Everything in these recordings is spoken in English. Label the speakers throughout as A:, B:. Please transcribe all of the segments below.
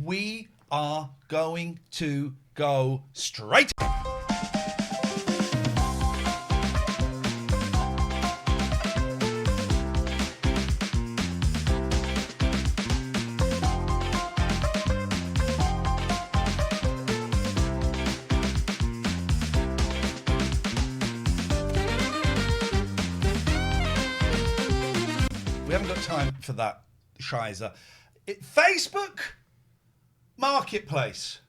A: we are going to go straight. We haven't got time for that, Shizer. Facebook Marketplace.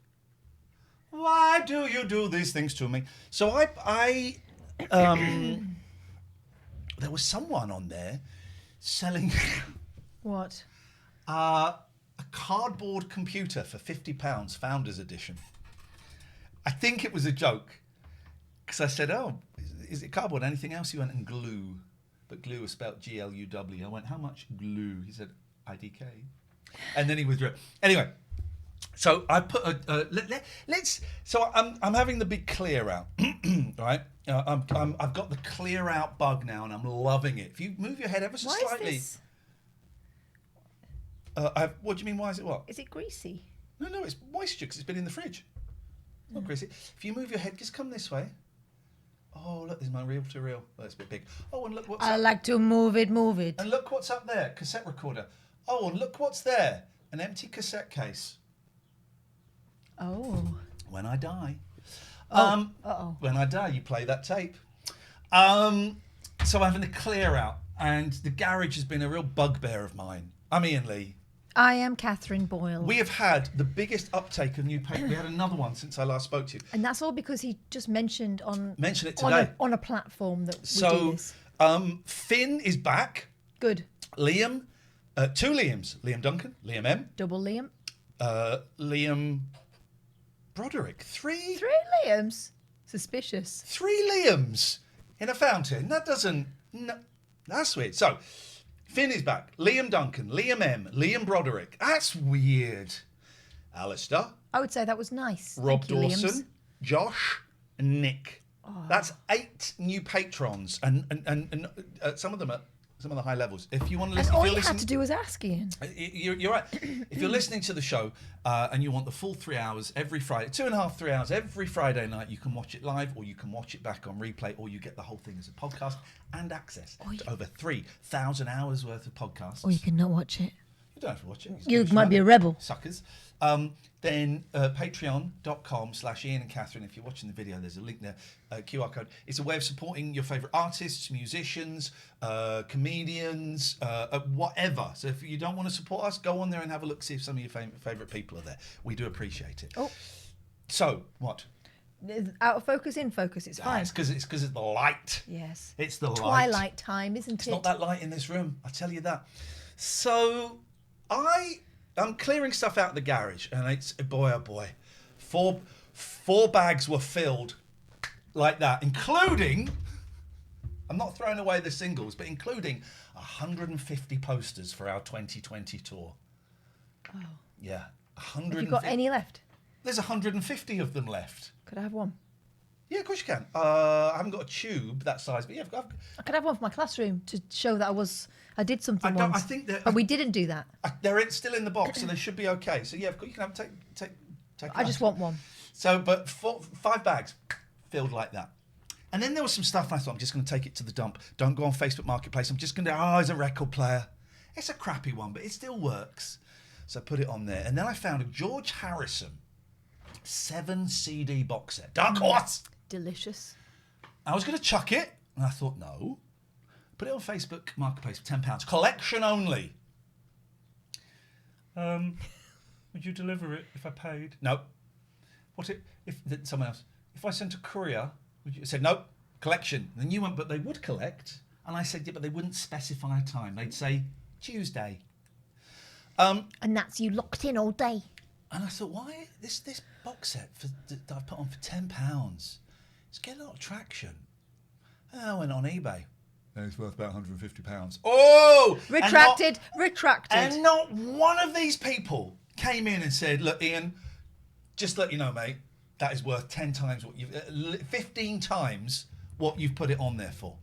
A: Why do you do these things to me? So there was someone on there selling
B: What?
A: a cardboard computer for £50, Founders Edition. I think it was a joke because I said, "Oh, is it cardboard? Anything else?" He went, "And glue." But glue was spelled GLUW. I went, "How much glue?" He said, "IDK." And then he withdrew. Anyway, so I put let's. So I'm having the big clear out, right? I've got the clear out bug now, and I'm loving it. If you move your head ever so slightly.
B: Is
A: What do you mean? Why is it what?
B: Is it greasy?
A: No, it's moisture because it's been in the fridge. It's not greasy. If you move your head, just come this way. Oh, look, there's my reel-to-reel. Oh, it's a bit big. Oh, and look what's
B: I
A: up.
B: like to move it.
A: And look what's up there, cassette recorder. Oh, and look what's there, an empty cassette case.
B: Oh.
A: When I die.
B: Uh-oh.
A: When I die, you play that tape. So I'm having a clear out, and the garage has been a real bugbear of mine. I'm Ian Lee.
B: I am Catherine Boyle.
A: We have had the biggest uptake of new paper. We had another one since I last spoke to you.
B: And that's all because he just mentioned
A: Mention it today.
B: on a platform that we do this.
A: Finn is back.
B: Good.
A: Liam, two Liams. Liam Duncan, Liam M.
B: Double Liam.
A: Liam Broderick. Three
B: Liams. Suspicious.
A: 3 Liams in a fountain. That doesn't... No, that's weird. So, Finn is back. Liam Duncan, Liam M, Liam Broderick. That's weird. Alistair.
B: I would say that was nice.
A: Rob
B: Thank you,
A: Dawson,
B: Liams.
A: Josh, and Nick. That's 8 new patrons, and some of them at some of the high levels. If you want to listen,
B: And all you had to do was ask Ian.
A: You're right. If you're listening to the show and you want the full 3 hours every Friday, 2.5, 3 hours every Friday night, you can watch it live, or you can watch it back on replay, or you get the whole thing as a podcast and access to over 3,000 hours worth of podcasts.
B: Or you can not watch it.
A: You don't have to watch it.
B: You might be a rebel.
A: Suckers. Then patreon.com/Ian and Catherine. If you're watching the video, there's a link there, QR code. It's a way of supporting your favourite artists, musicians, comedians, whatever. So if you don't want to support us, go on there and have a look, see if some of your favourite people are there. We do appreciate it.
B: Oh.
A: So, what?
B: Out of focus, in focus, it's fine.
A: It's because of the light.
B: Yes.
A: It's the light.
B: Twilight time, isn't
A: It's
B: it?
A: not that light in this room, I tell you that. So, I'm clearing stuff out of the garage, and it's, boy, oh boy, four bags were filled like that, including, I'm not throwing away the singles, but including 150 posters for our 2020 tour.
B: Oh.
A: Yeah, 150.
B: Have you got any left?
A: There's 150 of them left.
B: Could I have one?
A: Yeah, of course you can. I haven't got a tube that size, but yeah,
B: I could have one for my classroom to show that I did something once.
A: I think that,
B: but we didn't do that.
A: They're still in the box, so they should be okay. So yeah, you can take.
B: I just want one.
A: So, but 5 bags filled like that. And then there was some stuff I thought, I'm just going to take it to the dump. Don't go on Facebook Marketplace. I'm just going to, it's a record player. It's a crappy one, but it still works. So I put it on there. And then I found a George Harrison 7 CD box set. Dark Horse!
B: Delicious.
A: I was going to chuck it, and I thought, no. Put it on Facebook Marketplace for £10. Collection only. Would you deliver it if I paid? No. What if someone else? If I sent a courier, would you? Said no. Collection. And then you went, but they would collect. And I said, yeah, but they wouldn't specify a time. They'd say Tuesday.
B: And that's you locked in all day.
A: And I thought, why this box set that I've put on for £10? It's getting a lot of traction. And I went on eBay. And it's worth about £150. Oh!
B: Retracted.
A: And not one of these people came in and said, look, Ian, just to let you know, mate, that is worth 10 times what you've... 15 times what you've put it on there for.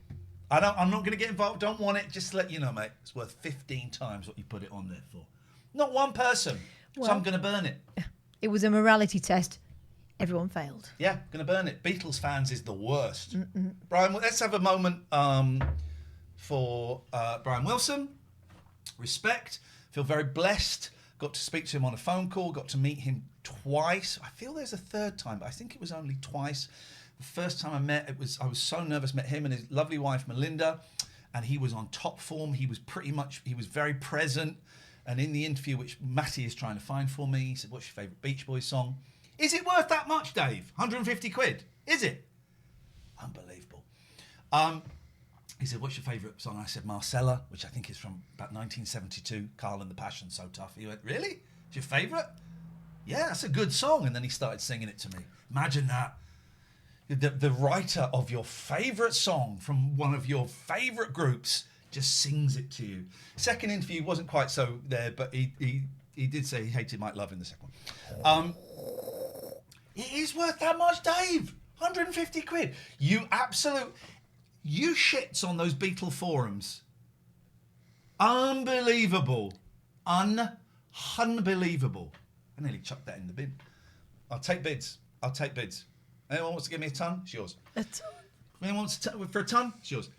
A: I'm not going to get involved. Don't want it. Just to let you know, mate, it's worth 15 times what you put it on there for. Not one person. So I'm going to burn it.
B: It was a morality test. Everyone failed.
A: Yeah, going to burn it. Beatles fans is the worst. Brian, let's have a moment for Brian Wilson. Respect. Feel very blessed. Got to speak to him on a phone call. Got to meet him twice. I feel there's a third time, but I think it was only twice. The first time I met, I was so nervous. Met him and his lovely wife Melinda, and he was on top form. He was very present. And in the interview, which Matty is trying to find for me, he said, "What's your favourite Beach Boys song?" Is it worth that much, Dave? 150 quid? Is it? Unbelievable. He said, "What's your favourite song?" I said, "Marcella," which I think is from about 1972. Carl and the Passion, So Tough. He went, "Really? It's your favourite?" "Yeah, that's a good song." And then he started singing it to me. Imagine that. The writer of your favourite song from one of your favourite groups just sings it to you. Second interview wasn't quite so there, but he did say he hated Mike Love in the second one. It is worth that much, Dave. 150 quid. You shits on those Beatle forums. Unbelievable. Unbelievable. I nearly chucked that in the bin. I'll take bids. Anyone wants to give me a ton? It's yours.
B: A ton?
A: Anyone wants for a ton? It's yours.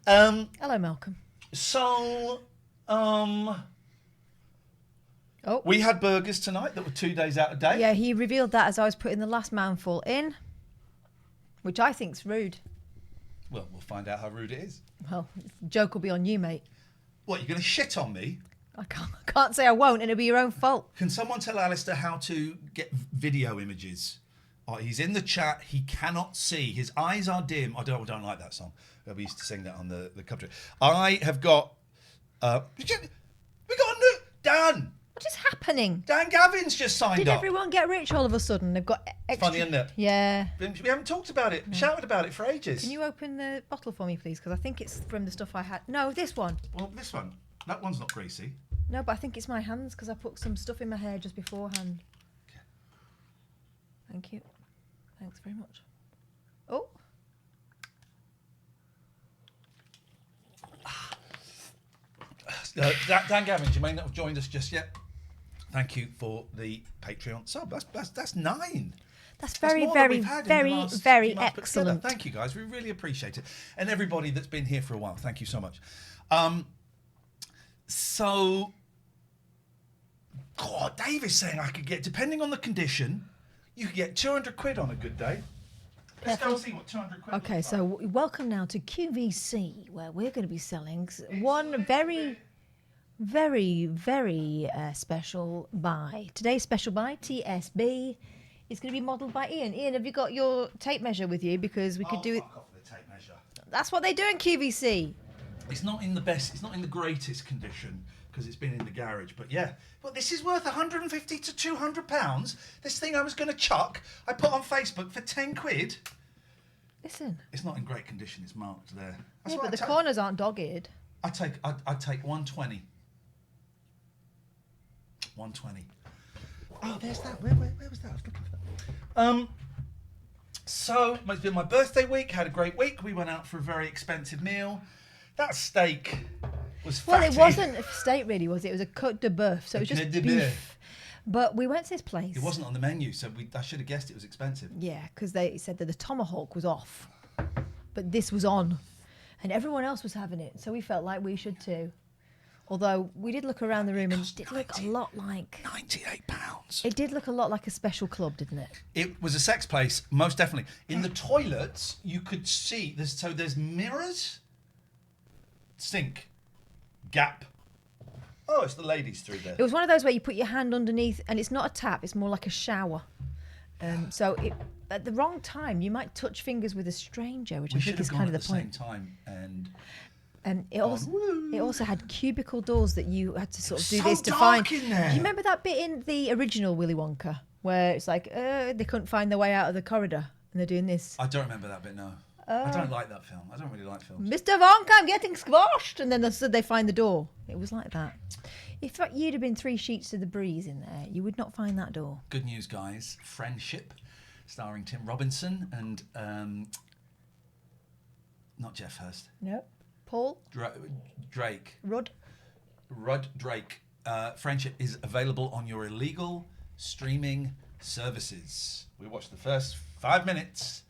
B: Hello, Malcolm.
A: So,
B: Oh.
A: we had burgers tonight that were 2 days out of date.
B: Yeah, he revealed that as I was putting the last mouthful in, which I think's rude.
A: Well, we'll find out how rude it is.
B: Well, joke will be on you, mate.
A: What, you're going to shit on me?
B: I can't say I won't, and it'll be your own fault.
A: Can someone tell Alistair how to get video images? Oh, he's in the chat. He cannot see. His eyes are dim. I don't like that song. We used to sing that on the cover. I have got... we got a new... Dan!
B: What is happening?
A: Dan Gavin's just signed
B: Did
A: up.
B: everyone get rich all of a sudden? They've got extra...
A: Funny, isn't it?
B: Yeah.
A: We haven't talked about it, shouted about it for ages.
B: Can you open the bottle for me, please? Because I think it's from the stuff I had. No, this one.
A: Well, this one. That one's not greasy.
B: No, but I think it's my hands because I put some stuff in my hair just beforehand.
A: Okay.
B: Thank you. Thanks very much. Oh.
A: Dan Gavin, you may not have joined us just yet. Thank you for the Patreon sub. That's 9.
B: That's very,
A: more than
B: very,
A: we've had in the
B: very,
A: last
B: very
A: few months put together.
B: excellent.
A: Thank you, guys. We really appreciate it. And everybody that's been here for a while, thank you so much. So, God, Dave is saying I could get, depending on the condition, you could get 200 quid on a good day. Let's go and see what 200 quid
B: Okay,
A: looks
B: so welcome now to QVC, where we're going to be selling one very, very, very special buy. Today's special buy, TSB, is going to be modelled by Ian. Ian, have you got your tape measure with you? Because we could do it.
A: Fuck off with the tape measure.
B: That's what they do in QVC.
A: It's not in the best, it's not in the greatest condition because it's been in the garage. But yeah, but this is worth 150 to 200 pounds. This thing I was going to chuck, I put on Facebook for 10 quid.
B: Listen.
A: It's not in great condition. It's marked there.
B: Yeah, but the corners aren't dog-eared.
A: I'd take 120. 120. Oh, there's that. Where was that? I was looking for that. So it's been my birthday week. Had a great week. We went out for a very expensive meal. That steak was fatty.
B: Well, it wasn't a steak really, was it? It was a côte de boeuf, so it was just
A: Côte de
B: beef.
A: boeuf.
B: But we went to this place.
A: It wasn't on the menu, so I should have guessed it was expensive.
B: Yeah, because they said that the tomahawk was off, but this was on, and everyone else was having it, so we felt like we should too. Although we did look around the room and it did look a lot like...
A: £98.
B: It did look a lot like a special club, didn't it?
A: It was a sex place, most definitely. In the toilets, you could see, there's mirrors, sink, gap. Oh, it's the ladies through there.
B: It was one of those where you put your hand underneath, and it's not a tap, it's more like a shower. So at the wrong time, you might touch fingers with a stranger, which I think is kind of the point.
A: We should have gone at the same time,
B: and it also had cubicle doors that you had to sort of do
A: so
B: this to
A: dark
B: find.
A: in there.
B: Do you remember that bit in the original Willy Wonka where it's like they couldn't find their way out of the corridor and they're doing this?
A: I don't remember that bit, no. I don't like that film. I don't really like films.
B: Mr. Wonka, I'm getting squashed, and then they find the door. It was like that. If you'd have been 3 sheets to the breeze in there, you would not find that door.
A: Good news, guys. Friendship, starring Tim Robinson and not Jeff Hurst.
B: No. Paul?
A: Drake.
B: Rudd
A: Drake Friendship is available on your illegal streaming services. We watched the first 5 minutes.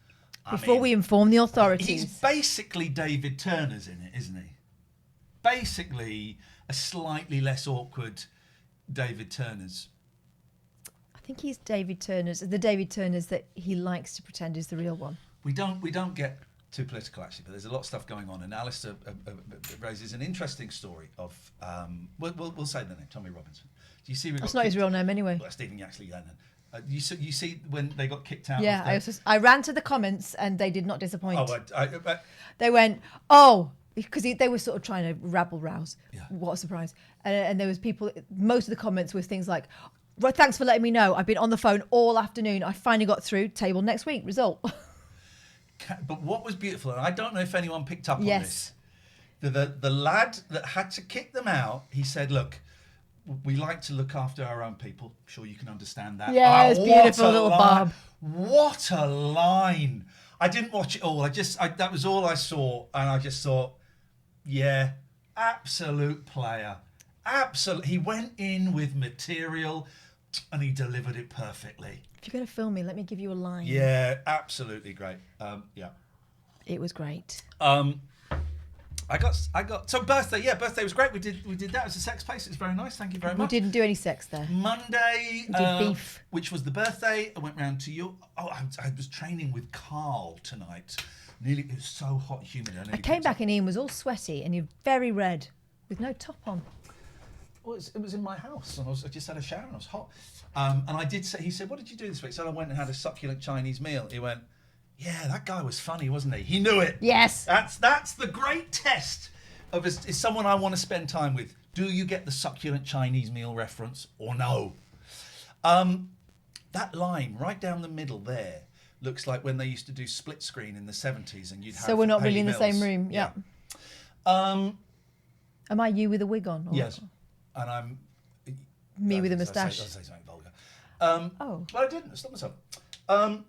B: Before we inform the authorities.
A: He's basically David Turner's in it, isn't he? Basically a slightly less awkward David Turner's.
B: I think he's David Turner's, the David Turner's that he likes to pretend is the real one.
A: We don't get too political actually, but there's a lot of stuff going on, and Alistair raises an interesting story of we'll say the name, Tommy Robinson. Do you see?
B: That's not his real name anyway.
A: Well, Stephen Yaxley Lennon. You see when they got kicked out.
B: Yeah, I ran to the comments and they did not disappoint.
A: Oh,
B: they went, oh, because they were sort of trying to rabble rouse.
A: Yeah.
B: What a surprise! And there was people. Most of the comments were things like, "Right, thanks for letting me know. I've been on the phone all afternoon. I finally got through. Table next week. Result."
A: But what was beautiful, and I don't know if anyone picked up on
B: Yes.
A: this, the lad that had to kick them out, he said, look, we like to look after our own people. I'm sure you can understand that.
B: Yeah, it's beautiful, little Bob.
A: What a line. I didn't watch it all. That was all I saw, and I just thought, yeah, absolute player. Absolute. He went in with material, and he delivered it perfectly.
B: If you're going to film me, let me give you a line.
A: Yeah, absolutely great. Yeah.
B: It was great.
A: I got so birthday. Yeah, birthday was great. We did that as a sex place. It was very nice. Thank you very much.
B: We didn't do any sex there.
A: Monday,
B: We did beef.
A: which was the birthday. I went round to you. Oh, I was training with Carl tonight. It was so hot and humid.
B: I came back and Ian was all sweaty and you're very red with no top on.
A: Well, it was in my house, and I just had a shower, and I was hot. And I did say, he said, "What did you do this week?" So I went and had a succulent Chinese meal. He went, "Yeah, that guy was funny, wasn't he?" He knew it.
B: Yes.
A: That's the great test of is someone I want to spend time with. Do you get the succulent Chinese meal reference or no? That line right down the middle there looks like when they used to do split screen in the 70s, and you'd have.
B: So we're not really
A: Hayley
B: in the same
A: Mills.
B: room. Yeah.
A: Yeah.
B: Am I you with a wig on? Or
A: Yes. And I'm
B: me with a
A: I'll
B: moustache?
A: say something vulgar.
B: Oh.
A: But I didn't. I stopped myself.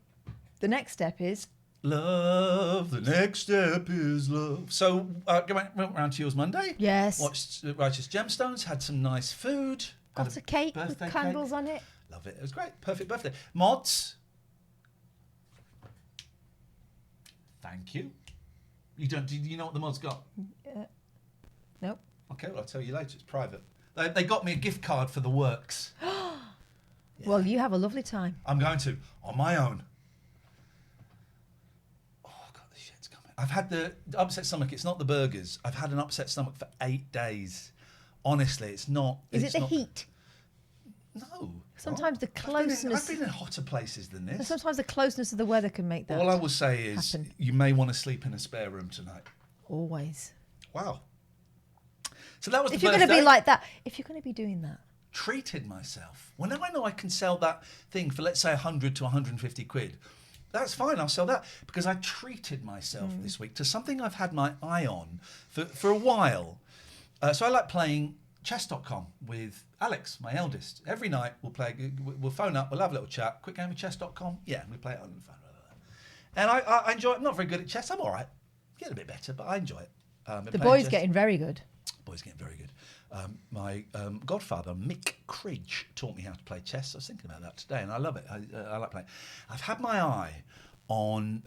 B: The next step is
A: Love. The next step is love. So went round to yours Monday.
B: yes.
A: Watched Righteous Gemstones. Had some nice food. Had
B: Got a cake with
A: birthday
B: candles
A: cake.
B: on it.
A: Love it. It was great. Perfect birthday. Mods. Thank you. You don't? Do you know what the mods got?
B: Nope.
A: Okay, well I'll tell you later. It's private. They got me a gift card for the works.
B: Well, you have a lovely time.
A: I'm going to on my own. Oh God, the shit's coming. I've had the upset stomach. It's not the burgers. I've had an upset stomach for 8 days. Honestly, it's not.
B: Is
A: it's
B: it the
A: not,
B: heat?
A: No.
B: Sometimes the closeness.
A: I've been in hotter places than this.
B: Sometimes the closeness of the weather can make that.
A: All I will say is
B: happen.
A: you may want to sleep in a spare room tonight.
B: Always.
A: Wow. So that was
B: If
A: the
B: you're going to
A: birthday.
B: be like that, if you're going to be doing that,
A: Treated myself. Well, now I know I can sell that thing for, let's say, 100 to 150 quid. That's fine, I'll sell that. Because I treated myself this week to something I've had my eye on for a while. So I like playing chess.com with Alex, my eldest. Every night we'll phone up, we'll have a little chat. Quick game of chess.com? Yeah, we play it on the phone. And I enjoy it. I'm not very good at chess. I'm all right. Getting a bit better, but I enjoy it.
B: the boy's getting very good.
A: Boy's getting very good. My godfather, Mick Cridge, taught me how to play chess. I was thinking about that today, and I love it. I like playing. I've had my eye on...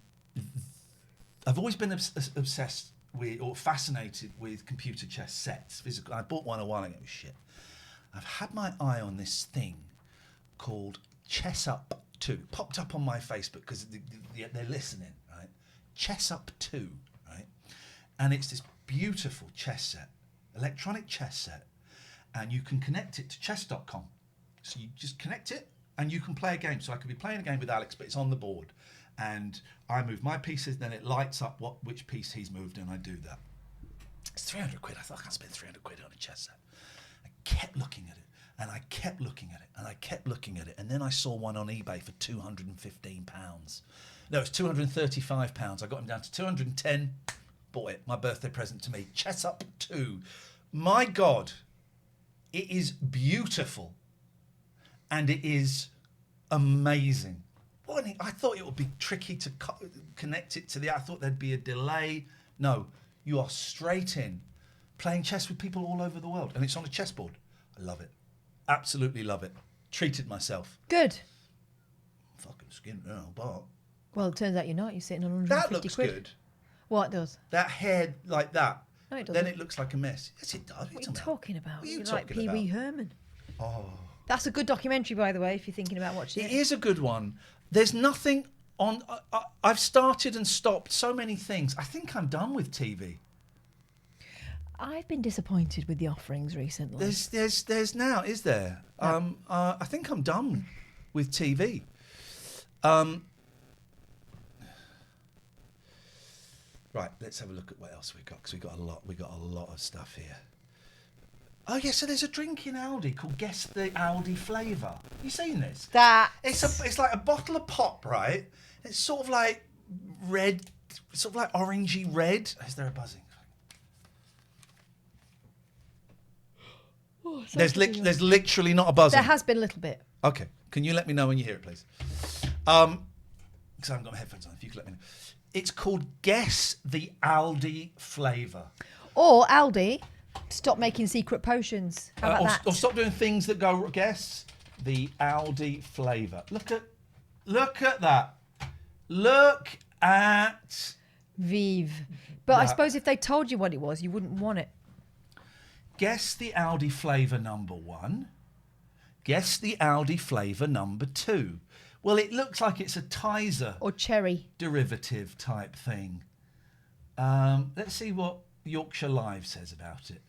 A: I've always been obsessed with, or fascinated with, computer chess sets. Physical. I bought one a while ago. It was shit. I've had my eye on this thing called Chess Up 2. It popped up on my Facebook because they're listening, right? Chess Up 2, right? And it's this beautiful chess set. Electronic chess set, and you can connect it to chess.com. So you just connect it and you can play a game. So I could be playing a game with Alex, but it's on the board, and I move my pieces, then it lights up which piece he's moved, and I do that. It's 300 quid. I thought I can't spend 300 quid on a chess set. I kept looking at it, and I kept looking at it, and I kept looking at it, and then I saw one on eBay for £215. No, it's £235. I got him down to 210. Bought it. My birthday present to me. Chess Up 2. My God, it is beautiful, and it is amazing. I thought it would be tricky to connect it to I thought there'd be a delay. No, you are straight in, playing chess with people all over the world, and it's on a chessboard. I love it. Absolutely love it. Treated myself.
B: Good.
A: Fucking skin now, but
B: Well, it turns out you're not. You're sitting on 150
A: that looks
B: quid.
A: good.
B: What does?
A: That hair like that.
B: No, it
A: Then
B: doesn't.
A: it looks like a mess. Yes, it does.
B: What are you talking about?
A: What are you
B: You're like
A: talking
B: Pee Wee
A: about?
B: Herman.
A: Oh.
B: That's a good documentary, by the way, if you're thinking about watching
A: It
B: it.
A: is a good one. There's nothing on. I've started and stopped so many things. I think I'm done with TV.
B: I've been disappointed with the offerings recently.
A: There's now, is there?
B: No.
A: I think I'm done with TV. Right, let's have a look at what else we got, because we got a lot of stuff here. Oh yeah, so there's a drink in Aldi called Guess the Aldi Flavour. You seen this? It's like a bottle of pop, right? It's sort of like red, sort of like orangey red. Is there a buzzing?
B: Oh,
A: There's literally not a buzzing.
B: There has been a little bit.
A: Okay, can you let me know when you hear it, please? Because I haven't got my headphones on. If you could let me know. It's called Guess the Aldi Flavour.
B: Or Aldi, stop making secret potions. How about that?
A: Or stop doing things that go Guess the Aldi Flavour. Look at that. Look at
B: Vive. But I
A: that.
B: suppose if they told you what it was, you wouldn't want it.
A: Guess the Aldi Flavour number 1. Guess the Aldi Flavour number 2. Well, it looks like it's a Tizer
B: Or cherry.
A: derivative type thing. Let's see what Yorkshire Live says about it.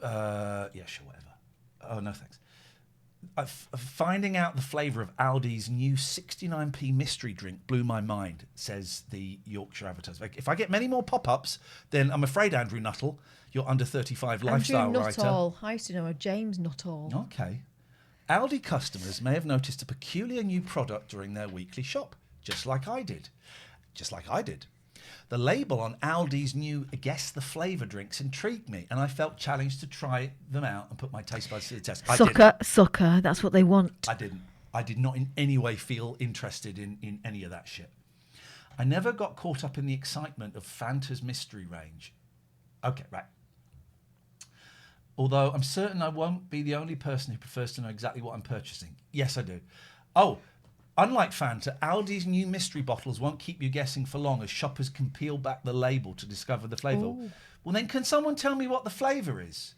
A: Yeah, sure, whatever. Oh, no, thanks. Finding out the flavour of Aldi's new 69p mystery drink blew my mind, says the Yorkshire Advertiser. If I get many more pop-ups, then I'm afraid, Andrew Nuttall, your under 35 lifestyle
B: Andrew
A: writer.
B: Nuttall. I used to know a James Nuttall.
A: Okay. Aldi customers may have noticed a peculiar new product during their weekly shop, just like I did. The label on Aldi's new Guess the Flavour drinks intrigued me, and I felt challenged to try them out and put my taste buds to the test.
B: Sucker, that's what they want.
A: I didn't. I did not in any way feel interested in any of that shit. I never got caught up in the excitement of Fanta's mystery range. Okay, right. Although I'm certain I won't be the only person who prefers to know exactly what I'm purchasing. Yes, I do. Oh, unlike Fanta, Aldi's new mystery bottles won't keep you guessing for long, as shoppers can peel back the label to discover the flavour.
B: Ooh.
A: Well, then can someone tell me what the flavour is?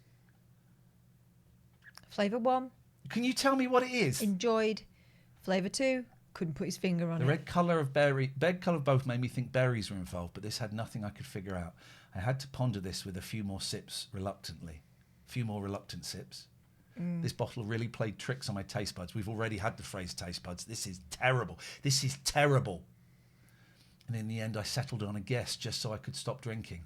B: Flavour 1,
A: Can you tell me what it is?
B: enjoyed. Flavour 2, couldn't put his finger on
A: The
B: it.
A: red colour of both made me think berries were involved, but this had nothing I could figure out. I had to ponder this with a few more sips reluctantly. A few more reluctant sips. This bottle really played tricks on my taste buds. We've already had the phrase taste buds. This is terrible. And in the end, I settled on a guess just so I could stop drinking.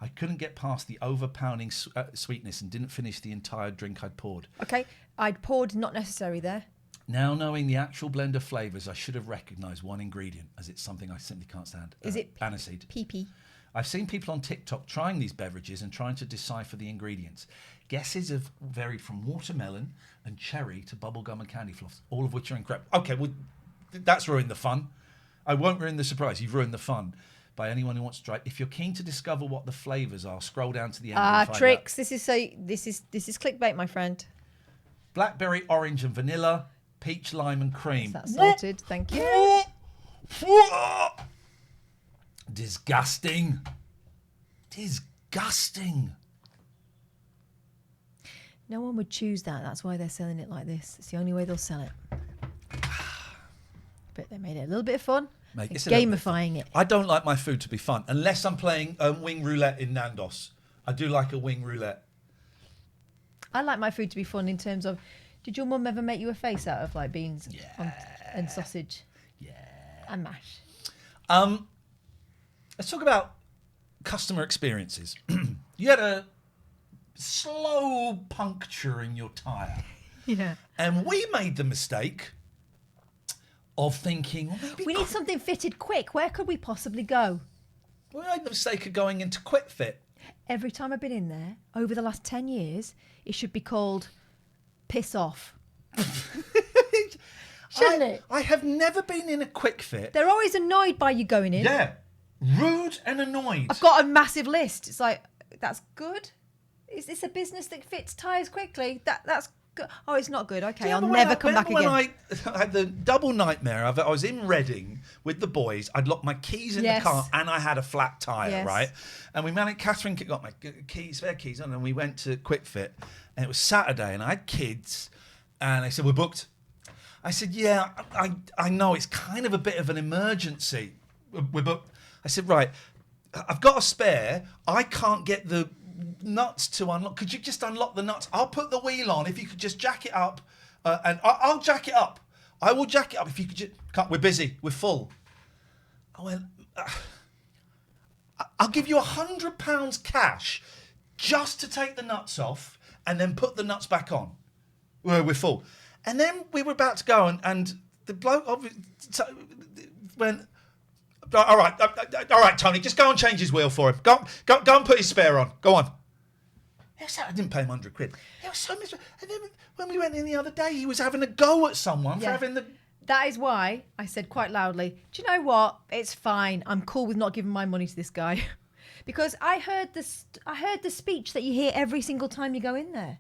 A: I couldn't get past the overpowering sweetness and didn't finish the entire drink I'd poured.
B: Okay, I'd poured, not necessary there.
A: Now knowing the actual blend of flavours, I should have recognised one ingredient, as it's something I simply can't stand.
B: Is it
A: aniseed?
B: pee-pee?
A: I've seen people on TikTok trying these beverages and trying to decipher the ingredients. Guesses have varied from watermelon and cherry to bubblegum and candy floss, all of which are incredible. Okay, well, that's ruined the fun. I won't ruin the surprise. You've ruined the fun by anyone who wants to try. If you're keen to discover what the flavours are, scroll down to the end. and find
B: Tricks.
A: out.
B: This is clickbait, my friend.
A: Blackberry, orange, and vanilla. Peach, lime, and cream.
B: That's sorted. Thank you.
A: Disgusting.
B: No one would choose that. That's why they're selling it like this. It's the only way they'll sell it. But they made it a little bit of fun.
A: Mate,
B: They're
A: it's a little bit
B: gamifying it.
A: I don't like my food to be fun unless I'm playing wing roulette in Nandos. I do like a wing roulette.
B: I like my food to be fun in terms of, did your mum ever make you a face out of like beans and sausage?
A: Yeah.
B: And mash.
A: Let's talk about customer experiences. You had a slow puncture in your tyre.
B: Yeah.
A: And we made the mistake of thinking, well, maybe
B: We need something fitted quick. Where could we possibly go?
A: we made the mistake of going into Kwik Fit.
B: Every time I've been in there, over the last 10 years, it should be called Piss Off. Shouldn't it?
A: I have never been in a Kwik Fit.
B: They're always annoyed by you going in.
A: Yeah. Rude and annoyed.
B: I've got a massive list. It's like, that's good. Is this a business that fits tyres quickly? That's good. Oh, it's not good. Okay, I'll
A: Remember
B: never come back
A: when
B: again.
A: I had the double nightmare of it. I was in Reading with the boys. I'd locked my keys in the
B: Yes.
A: car and I had a flat tyre,
B: Yes.
A: right? And we managed, Catherine got my spare keys on, and we went to Kwik Fit. And it was Saturday, and I had kids, and they said, we're booked. I said, yeah, I know, it's kind of a bit of an emergency. We're booked. I said, right, I've got a spare. I can't get the nuts to unlock. Could you just unlock the nuts? I'll put the wheel on if you could just jack it up, and I'll jack it up. I will jack it up if you could just. Can't, we're busy. We're full. I went. I'll give you £100 cash just to take the nuts off and then put the nuts back on. We're full. And then we were about to go, and the bloke went. All right, Tony, just go and change his wheel for him. Go and put his spare on. Go on. I didn't pay him £100. It was so miserable. And then when we went in the other day, he was having a go at someone for having the.
B: That is why I said quite loudly, do you know what? It's fine. I'm cool with not giving my money to this guy. Because I heard the speech that you hear every single time you go in there.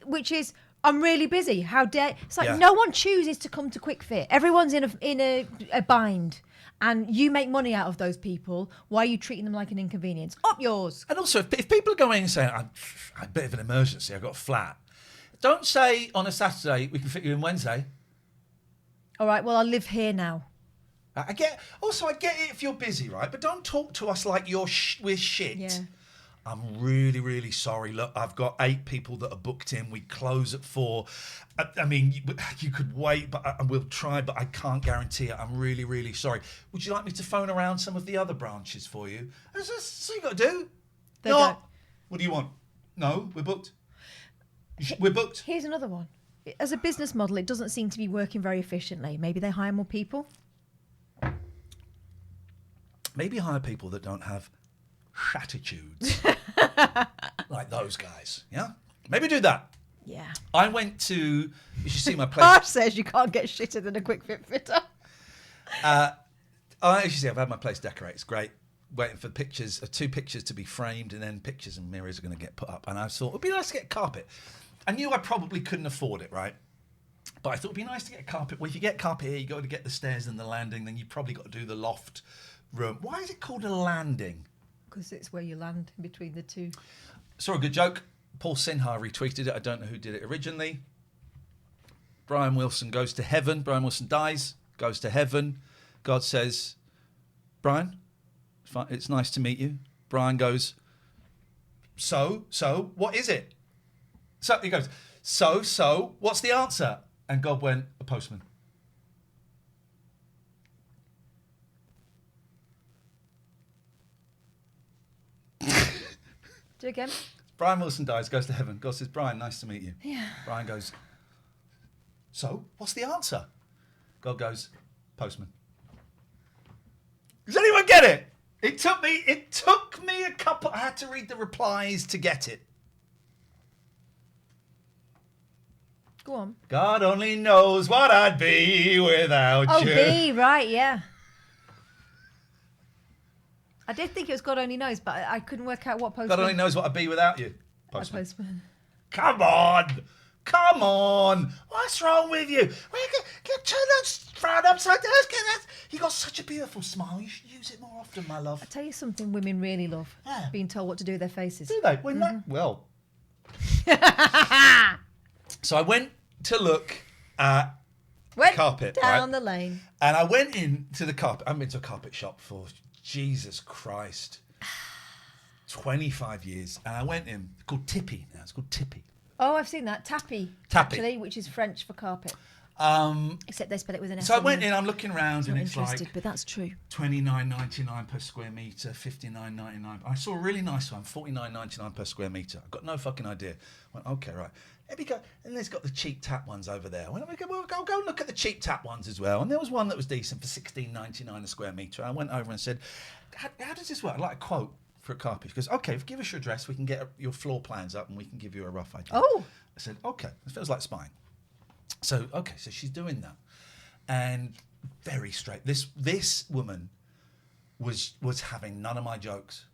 B: Which is, I'm really busy. How dare... It's like no one chooses to come to Kwik Fit. Everyone's in a bind. And you make money out of those people. Why are you treating them like an inconvenience? Up yours.
A: And also, if people are going and saying, I'm a bit of an emergency, I've got a flat, don't say on a Saturday, we can fit you in Wednesday.
B: All right, well, I'll live here now.
A: I get it if you're busy, right? But don't talk to us like we're shit.
B: Yeah.
A: I'm really, really sorry. Look, I've got 8 people that are booked in. We close at 4. I mean, you could wait, but we'll try, but I can't guarantee it. I'm really, really sorry. Would you like me to phone around some of the other branches for you? That's all you got to do.
B: Don't.
A: What do you want? No, we're booked. We're booked.
B: Here's another one. As a business model, it doesn't seem to be working very efficiently. Maybe they hire more people.
A: Maybe hire people that don't have attitudes like those guys. Yeah, maybe do that.
B: Yeah.
A: I went to. You should see my place.
B: Marsh says you can't get shitter than a Kwik Fit fitter.
A: I've had my place decorated. It's great. Waiting for pictures, 2 pictures to be framed, and then pictures and mirrors are going to get put up. And I thought it'd be nice to get carpet. I knew I probably couldn't afford it, right? But I thought it'd be nice to get carpet. Well, if you get carpet here, you got to get the stairs and the landing. Then you probably got to do the loft room. Why is it called a landing?
B: Because it's where you land in between the two.
A: Saw a good joke. Paul Sinha retweeted it. I don't know who did it originally. Brian Wilson goes to heaven. Brian Wilson dies, goes to heaven. God says, Brian, it's nice to meet you. Brian goes, so, what is it? So he goes, so, what's the answer? And God went, a postman.
B: Do it again.
A: Brian Wilson dies, goes to heaven. God says, Brian, nice to meet you.
B: Yeah.
A: Brian goes, so, what's the answer? God goes, postman. Does anyone get it? It took me a couple. I had to read the replies to get it.
B: Go on.
A: God only knows what I'd be without you.
B: B, right, yeah. I did think it was God Only Knows, but I couldn't work out what postman.
A: God only knows what I'd be without you. Postman.
B: Postman.
A: Come on. What's wrong with you? Turn that frown upside down. You got such a beautiful smile. You should use it more often, my love.
B: I'll tell you something women really love.
A: Yeah.
B: Being told what to do with their faces.
A: Do they? Well. So I went to look at carpet.
B: Down
A: right?
B: the lane.
A: And I went into the carpet. I've been to a carpet shop for, Jesus Christ, 25 years. And I went in. It's called Tippy now. It's called Tippy.
B: Oh, I've seen that. Tappy.
A: Tappy.
B: Actually, which is French for carpet. Except they spell it with an S.
A: So I went in, I'm looking around, and
B: Not
A: it's
B: interested,
A: like
B: but that's true.
A: $29.99 per square metre, $59.99. I saw a really nice one, $49.99 per square metre. I've got no fucking idea. I went, okay, right. Let me go. And there's got the cheap tap ones over there. I went, well, go look at the cheap tap ones as well. And there was one that was decent for $16.99 a square metre. I went over and said, how does this work? I'd like a quote for a carpet. She goes, okay, give us your address. We can get your floor plans up and we can give you a rough idea.
B: Oh.
A: I said, okay. It feels like spying. So, okay, so she's doing that. And very straight. This woman was having none of my jokes.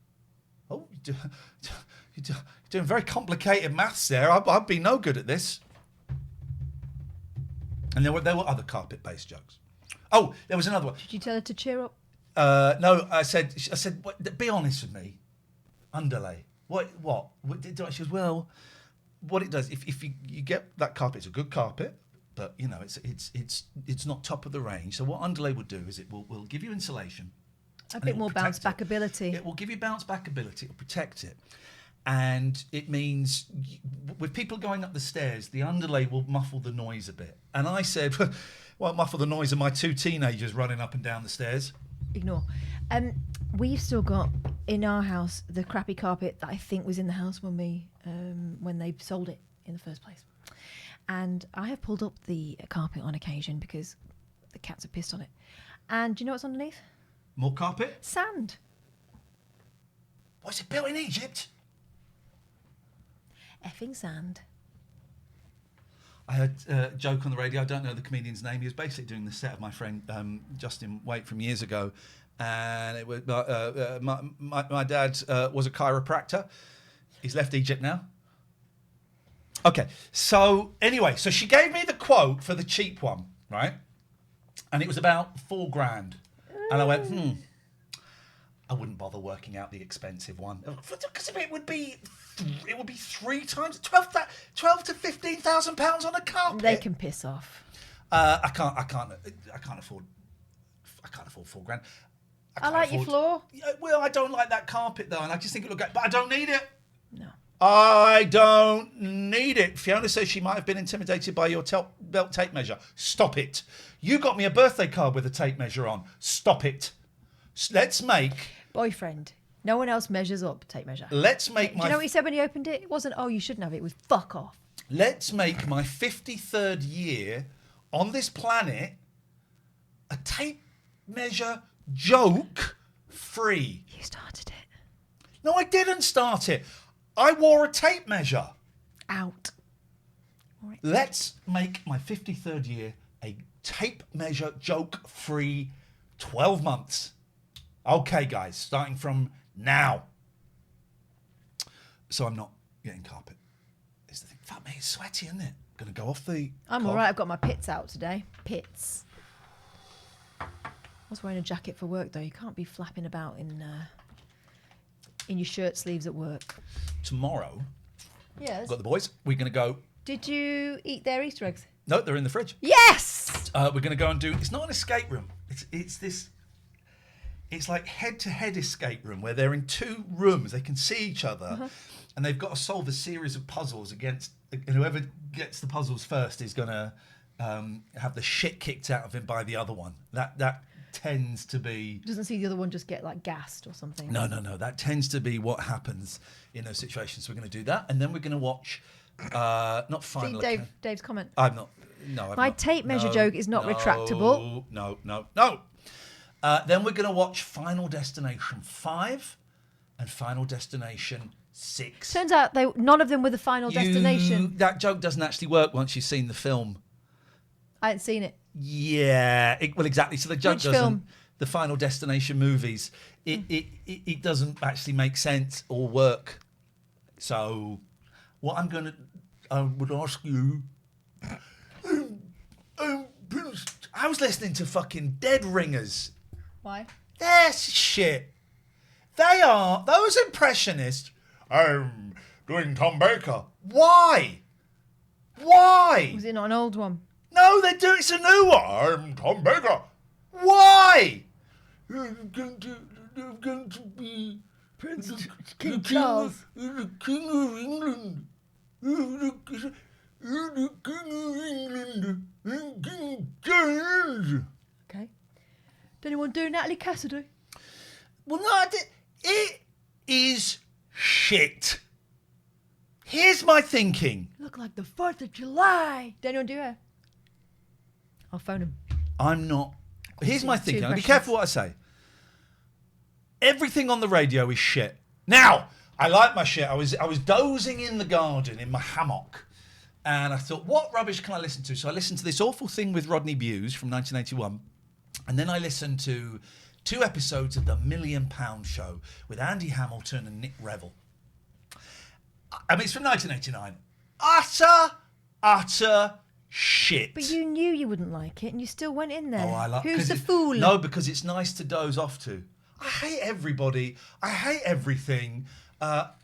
A: Oh, you're doing very complicated maths there. I'd be no good at this. And there were other carpet-based jokes. Oh, there was another one.
B: Did you tell her to cheer up?
A: No, I said, be honest with me. Underlay. What? She goes, well, what it does, if you get that carpet, it's a good carpet, but you know, it's not top of the range. So what underlay would do is it will give you insulation.
B: A bit more bounce back ability.
A: It will give you bounce back ability. It will protect it. And it means with people going up the stairs, the underlay will muffle the noise a bit. And I said, well, muffle the noise of my 2 teenagers running up and down the stairs.
B: Ignore. We've still got in our house the crappy carpet that I think was in the house when they sold it in the first place. And I have pulled up the carpet on occasion because the cats have pissed on it. And do you know what's underneath?
A: More carpet?
B: Sand.
A: What's it built in Egypt?
B: Effing sand.
A: I heard a joke on the radio. I don't know the comedian's name. He was basically doing the set of my friend Justin Waite from years ago. And it was my dad was a chiropractor. He's left Egypt now. Okay. So anyway, so she gave me the quote for the cheap one, right? And it was about $4,000. And I went, I wouldn't bother working out the expensive one because it would be 3 times 12 to £15,000 on a carpet.
B: They can piss off.
A: I can't afford £4,000.
B: I like your floor.
A: Well, I don't like that carpet though, and I just think it look. But I don't need it.
B: No.
A: I don't need it. Fiona says she might have been intimidated by your belt tape measure. Stop it. You got me a birthday card with a tape measure on. Stop it. Let's make...
B: Boyfriend. No one else measures up tape measure.
A: Let's make my...
B: Do you know what he said when he opened it? It wasn't, oh, you shouldn't have it. It was, fuck off.
A: Let's make my 53rd year on this planet a tape measure joke free.
B: You started it.
A: No, I didn't start it. I wore a tape measure.
B: Out. All right.
A: Let's make my 53rd year a tape measure joke free 12 months. Okay, guys, starting from now. So I'm not getting carpet. Is the thing. Fuck me, it's sweaty, isn't it? Gonna go off the...
B: I'm all right. I've got my pits out today. Pits. I was wearing a jacket for work, though. You can't be flapping about in your shirt sleeves at work.
A: Tomorrow,
B: Yes.
A: got the boys. We're gonna go...
B: Did you eat their Easter eggs?
A: No, they're in the fridge.
B: Yes!
A: We're going to go and do... It's not an escape room. It's this... It's like head-to-head escape room where they're in 2 rooms. They can see each other. And they've got to solve a series of puzzles against... And whoever gets the puzzles first is going to have the shit kicked out of him by the other one. That tends to be...
B: Doesn't see the other one just get, like, gassed or something.
A: No. That tends to be what happens in those situations. So we're going to do that. And then we're going to watch... not final...
B: See Dave's comment.
A: I'm not... No,
B: My tape measure joke is not retractable.
A: No. Then we're going to watch Final Destination 5 and Final Destination 6.
B: Turns out none of them were the final destination.
A: That joke doesn't actually work once you've seen the film.
B: I hadn't seen it.
A: Yeah. Well, exactly. So the joke
B: Which
A: doesn't...
B: film?
A: The Final Destination movies. It doesn't actually make sense or work. So what I would ask you... I was listening to fucking Dead Ringers.
B: Why?
A: They're shit. They are. Those impressionists. I'm doing Tom Baker. Why?
B: Was it not an old one?
A: No, they do. It's a new one. I'm Tom Baker. Why? I'm going to be
B: Prince King Charles.
A: The King of England. The King of England. King James.
B: Okay. Did anyone do Natalie Cassidy?
A: Well, no, it is shit. Here's my thinking.
B: Look like the 4th of July. Did anyone do her? I'll phone him.
A: I'm not. Here's my
B: Two
A: thinking. I'll be
B: questions.
A: careful what I say. Everything on the radio is shit. Now, I like my shit. I was dozing in the garden in my hammock. And I thought, what rubbish can I listen to? So I listened to this awful thing with Rodney Bewes from 1981. And then I listened to 2 episodes of the £1 Million Show with Andy Hamilton and Nick Revell. I mean, it's from 1989. Utter shit.
B: But you knew you wouldn't like it, and you still went in there.
A: Oh, I like.
B: Who's the fool?
A: No, because it's nice to doze off to. I hate everybody. I hate everything.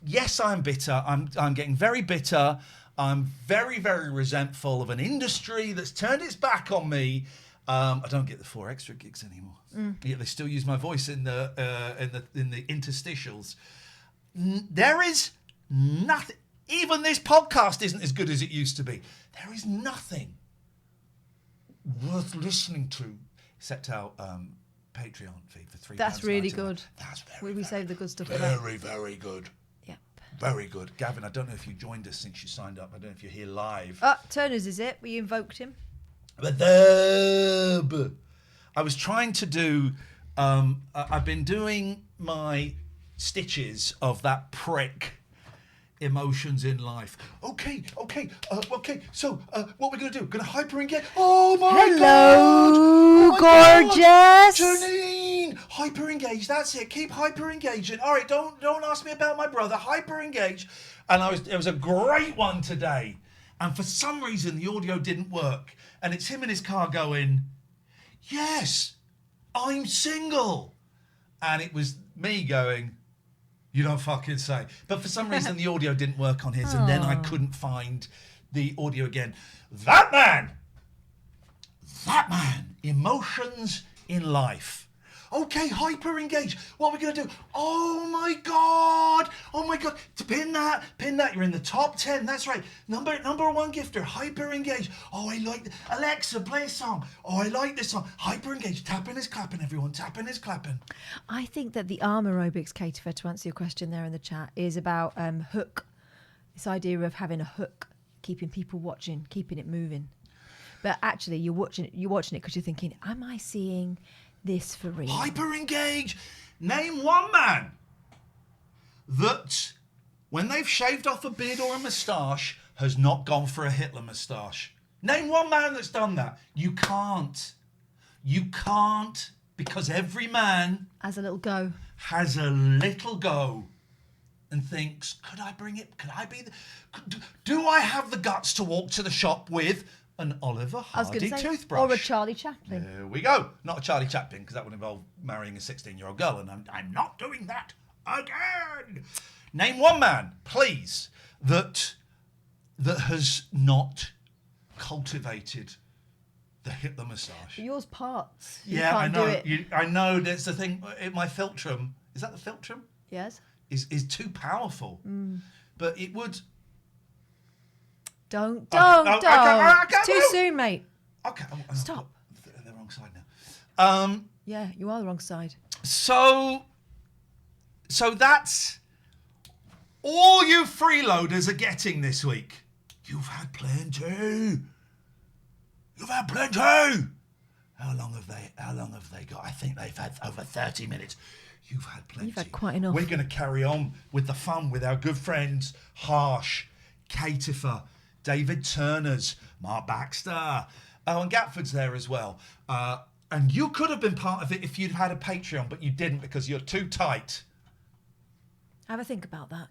A: Yes, I'm bitter. I'm getting very bitter. I'm very, very resentful of an industry that's turned its back on me. I don't get the 4 extra gigs anymore. Yet they still use my voice in the interstitials. There is nothing. Even this podcast isn't as good as it used to be. There is nothing worth listening to except our Patreon feed for £3.
B: That's really good.
A: That's very,
B: We save the good stuff for that.
A: very, very good.
B: Yep.
A: Very good. Gavin, I don't know if you joined us since you signed up. I don't know if you're here live.
B: Turner's is it? We invoked him.
A: But I was trying to do. I've been doing my stitches of that prick emotions in life. Okay. So what we're gonna do? We're gonna hyper engage. Oh my
B: Hello,
A: God! Oh my
B: gorgeous.
A: God. Janine, hyper engage. That's it. Keep hyper engaging. All right, don't ask me about my brother. Hyper engage. And it was a great one today. And for some reason the audio didn't work. And it's him in his car going, "Yes, I'm single." And it was me going, "You don't fucking say." But for some reason the audio didn't work on his, and then I couldn't find the audio again. That man, emotions in life. Okay, hyper engage. What are we gonna do? Oh my god! To pin that. You're in the top 10. That's right. Number 1 gifter. Hyper engage. Oh, I like. Alexa, play a song. Oh, I like this song. Hyper engage. Tapping is clapping. Everyone, tapping is clapping.
B: I think that the arm aerobics, Katie, to answer your question there in the chat, is about hook. This idea of having a hook, keeping people watching, keeping it moving. But actually, you're watching it because you're thinking, am I seeing this for real?
A: Hyper engage. Name one man that, when they've shaved off a beard or a moustache, has not gone for a Hitler moustache. Name one man that's done that. You can't, because every man
B: Has a little go.
A: has a little go and thinks, could I bring it? Could I be do I have the guts to walk to the shop with an Oliver Hardy toothbrush?
B: Or a Charlie Chaplin.
A: There we go. Not a Charlie Chaplin, because that would involve marrying a 16-year-old girl, and I'm not doing that again. Name one man, please, that has not cultivated the Hitler moustache.
B: But yours parts. You
A: Yeah,
B: can't
A: I know.
B: do it.
A: I know. That's the thing. My philtrum, is that the philtrum?
B: Yes.
A: Is too powerful. But it would.
B: Don't.
A: I can't
B: It's too
A: move.
B: soon, mate.
A: Okay.
B: Stop.
A: They're the wrong side now.
B: Yeah, you are the wrong side.
A: So that's all you freeloaders are getting this week. You've had plenty. How long have they got? I think they've had over 30 minutes. You've had plenty.
B: You've had quite enough.
A: We're going to carry on with the fun with our good friends Harsh, Catifer, David Turners, Mark Baxter. Oh, and Gatford's there as well. And you could have been part of it if you'd had a Patreon, but you didn't because you're too tight.
B: Have a think about that.